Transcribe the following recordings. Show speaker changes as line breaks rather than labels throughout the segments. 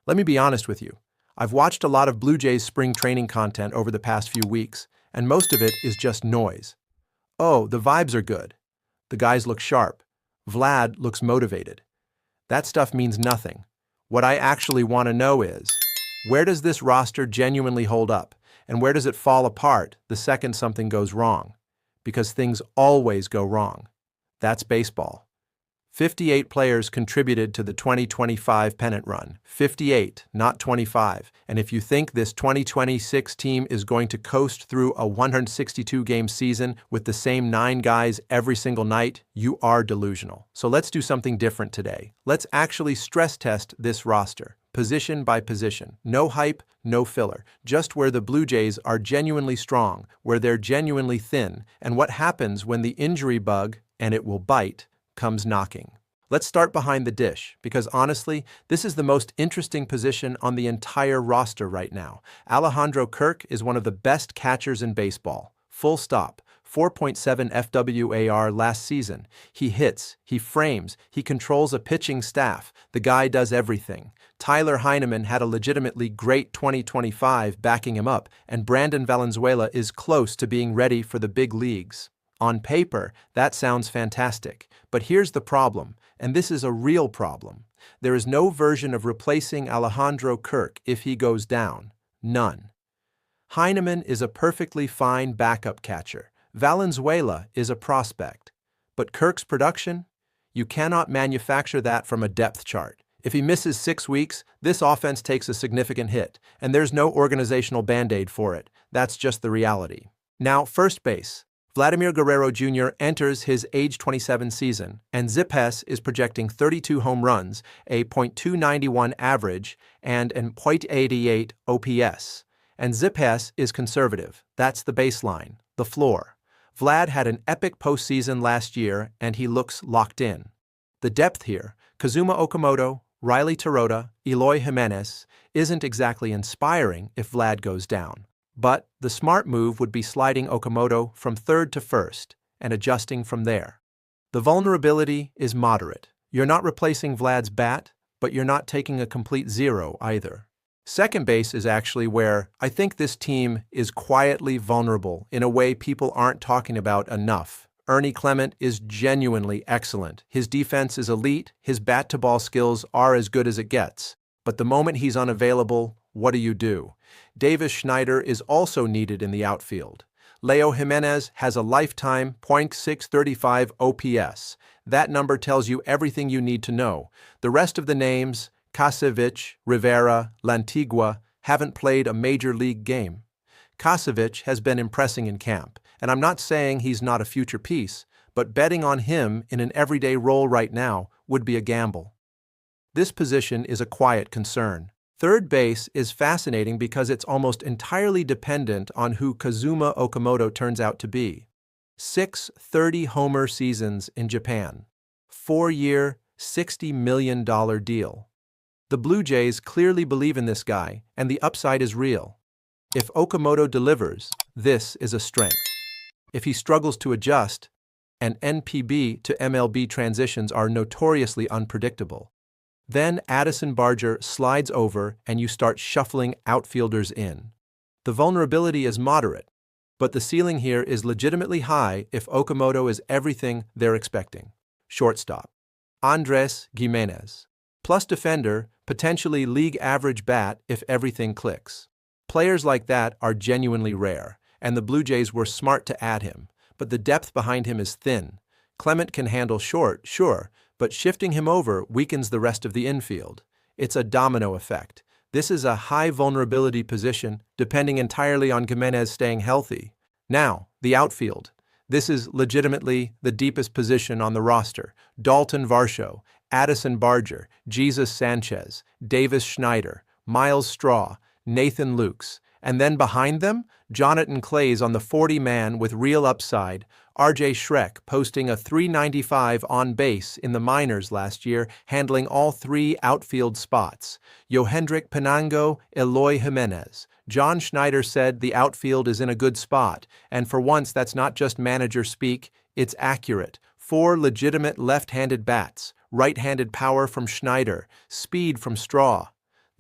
Let me be honest with you. I've watched a lot of Blue Jays spring training content over the past few weeks, and most of it is just noise. Oh, the vibes are good. The guys look sharp. Vlad looks motivated. That stuff means nothing. What I actually want to know is, where does this roster genuinely hold up, and where does it fall apart the second something goes wrong? Because things always go wrong. That's baseball. 58 players contributed to the 2025 pennant run. 58, not 25. And if you think this 2026 team is going to coast through a 162-game season with the same 9 guys every single night, you are delusional. So let's do something different today. Let's actually stress test this roster, position by position. No hype, no filler. Just where the Blue Jays are genuinely strong, where they're genuinely thin, and what happens when the injury bug, and it will bite, comes knocking. Let's start behind the dish, because honestly, this is the most interesting position on the entire roster right now. Alejandro Kirk is one of the best catchers in baseball. Full stop. 4.7 FWAR last season. He hits, he frames, he controls a pitching staff. The guy does everything. Tyler Heineman had a legitimately great 2025 backing him up, and Brandon Valenzuela is close to being ready for the big leagues. On paper, that sounds fantastic. But here's the problem, and this is a real problem. There is no version of replacing Alejandro Kirk if he goes down. None. Heineman is a perfectly fine backup catcher. Valenzuela is a prospect. But Kirk's production? You cannot manufacture that from a depth chart. If he misses 6 weeks, this offense takes a significant hit, and there's no organizational band-aid for it. That's just the reality. Now, first base. Vladimir Guerrero Jr. enters his age 27 season, and Zypes is projecting 32 home runs, a .291 average, and an .88 OPS. And Zypes is conservative. That's the baseline, the floor. Vlad had an epic postseason last year, and he looks locked in. The depth here, Kazuma Okamoto, Riley Tarota, Eloy Jimenez, isn't exactly inspiring if Vlad goes down. But the smart move would be sliding Okamoto from third to first and adjusting from there. The vulnerability is moderate. You're not replacing Vlad's bat, but you're not taking a complete zero either. Second base is actually where I think this team is quietly vulnerable in a way people aren't talking about enough. Ernie Clement is genuinely excellent. His defense is elite, his bat-to-ball skills are as good as it gets. But the moment he's unavailable, what do? Davis Schneider is also needed in the outfield. Leo Jimenez has a lifetime .635 OPS. That number tells you everything you need to know. The rest of the names, Kasevich, Rivera, Lantigua, haven't played a major league game. Kasevich has been impressing in camp, and I'm not saying he's not a future piece, but betting on him in an everyday role right now would be a gamble. This position is a quiet concern. Third base is fascinating because it's almost entirely dependent on who Kazuma Okamoto turns out to be. 6 30-homer seasons in Japan. 4-year, $60 million deal. The Blue Jays clearly believe in this guy, and the upside is real. If Okamoto delivers, this is a strength. If he struggles to adjust, and NPB to MLB transitions are notoriously unpredictable, then Addison Barger slides over and you start shuffling outfielders in. The vulnerability is moderate, but the ceiling here is legitimately high if Okamoto is everything they're expecting. Shortstop. Andres Gimenez. Plus defender, potentially league average bat if everything clicks. Players like that are genuinely rare, and the Blue Jays were smart to add him, but the depth behind him is thin. Clement can handle short, sure, but shifting him over weakens the rest of the infield. It's a domino effect. This is a high vulnerability position, depending entirely on Gimenez staying healthy. Now, the outfield. This is legitimately the deepest position on the roster. Dalton Varsho, Addison Barger, Jesus Sanchez, Davis Schneider, Miles Straw, Nathan Lukes, and then behind them, Jonathan Clays on the 40-man with real upside, R.J. Schreck posting a .395 on base in the minors last year, handling all 3 outfield spots. Yohendrick Pinango, Eloy Jimenez. John Schneider said the outfield is in a good spot, and for once that's not just manager speak, it's accurate. 4 legitimate left-handed bats, right-handed power from Schneider, speed from Straw.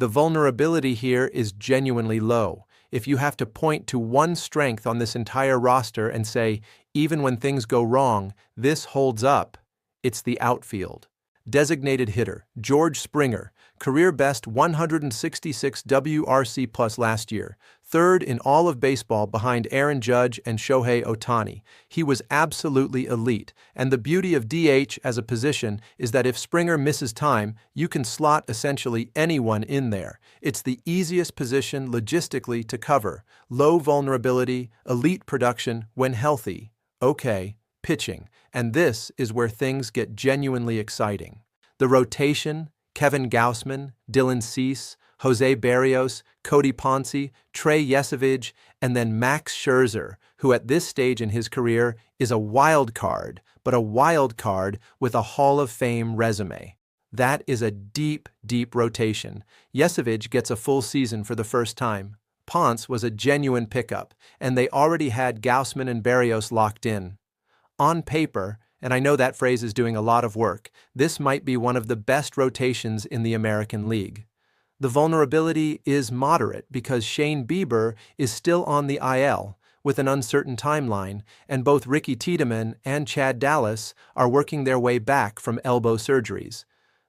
The vulnerability here is genuinely low. If you have to point to one strength on this entire roster and say, even when things go wrong, this holds up, it's the outfield. Designated hitter, George Springer, career best 166 WRC plus last year, third in all of baseball behind Aaron Judge and Shohei Ohtani. He was absolutely elite, and the beauty of DH as a position is that if Springer misses time, you can slot essentially anyone in there. It's the easiest position logistically to cover. Low vulnerability, elite production when healthy. Okay, pitching. And this is where things get genuinely exciting. The rotation, Kevin Gausman, Dylan Cease, Jose Berrios, Cody Ponce, Trey Yesavage, and then Max Scherzer, who at this stage in his career is a wild card, but a wild card with a Hall of Fame resume. That is a deep, deep rotation. Yesavage gets a full season for the first time. Ponce was a genuine pickup, and they already had Gausman and Berrios locked in. On paper, and I know that phrase is doing a lot of work, this might be one of the best rotations in the American League. The vulnerability is moderate because Shane Bieber is still on the IL with an uncertain timeline, and both Ricky Tiedemann and Chad Dallas are working their way back from elbow surgeries.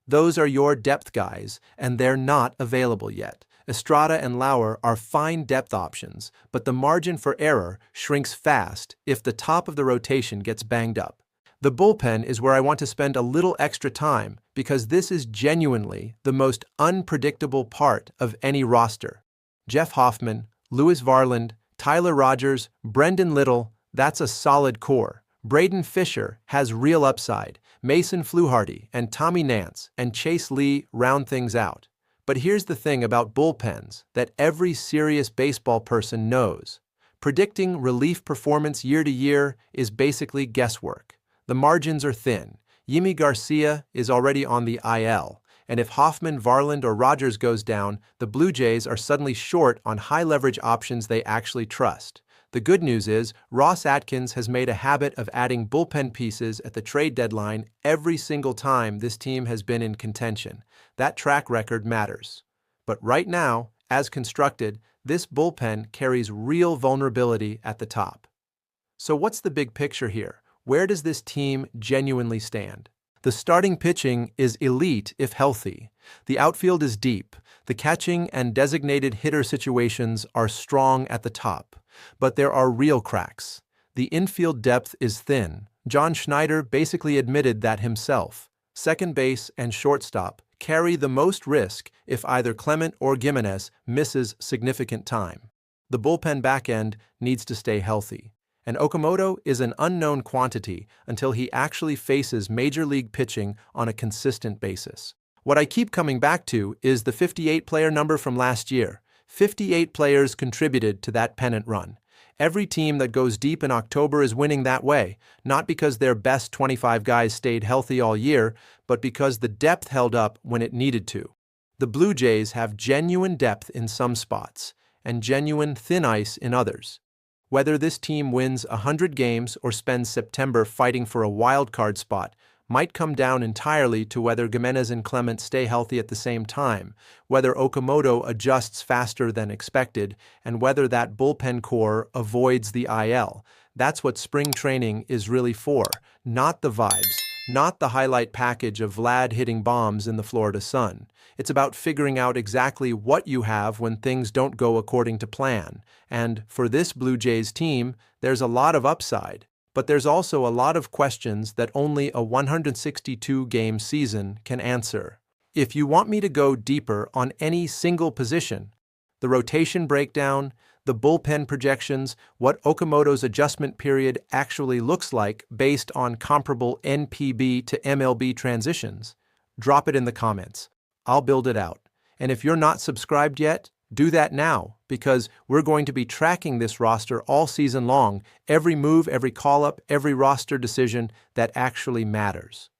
Those are your depth guys, and they're not available yet. Estrada and Lauer are fine depth options, but the margin for error shrinks fast if the top of the rotation gets banged up. The bullpen is where I want to spend a little extra time because this is genuinely the most unpredictable part of any roster. Jeff Hoffman, Lewis Varland, Tyler Rogers, Brendan Little, that's a solid core. Braden Fisher has real upside. Mason Fluharty and Tommy Nance and Chase Lee round things out. But here's the thing about bullpens that every serious baseball person knows. Predicting relief performance year to year is basically guesswork. The margins are thin. Yimi Garcia is already on the IL, and if Hoffman, Varland, or Rogers goes down, the Blue Jays are suddenly short on high-leverage options they actually trust. The good news is Ross Atkins has made a habit of adding bullpen pieces at the trade deadline every single time this team has been in contention. That track record matters. But right now, as constructed, this bullpen carries real vulnerability at the top. So what's the big picture here? Where does this team genuinely stand? The starting pitching is elite if healthy. The outfield is deep. The catching and designated hitter situations are strong at the top. But there are real cracks. The infield depth is thin. John Schneider basically admitted that himself. Second base and shortstop carry the most risk if either Clement or Gimenez misses significant time. The bullpen back end needs to stay healthy. And Okamoto is an unknown quantity until he actually faces major league pitching on a consistent basis. What I keep coming back to is the 58-player number from last year. 58 players contributed to that pennant run. Every team that goes deep in October is winning that way, not because their best 25 guys stayed healthy all year, but because the depth held up when it needed to. The Blue Jays have genuine depth in some spots, and genuine thin ice in others. Whether this team wins 100 games or spends September fighting for a wild card spot might come down entirely to whether Gimenez and Clement stay healthy at the same time, whether Okamoto adjusts faster than expected, and whether that bullpen core avoids the IL. That's what spring training is really for, not the vibes, not the highlight package of Vlad hitting bombs in the Florida sun. It's about figuring out exactly what you have when things don't go according to plan. And for this Blue Jays team, there's a lot of upside. But there's also a lot of questions that only a 162-game season can answer. If you want me to go deeper on any single position, the rotation breakdown, the bullpen projections, what Okamoto's adjustment period actually looks like based on comparable NPB to MLB transitions, drop it in the comments. I'll build it out. And if you're not subscribed yet, do that now, because we're going to be tracking this roster all season long, every move, every call-up, every roster decision that actually matters.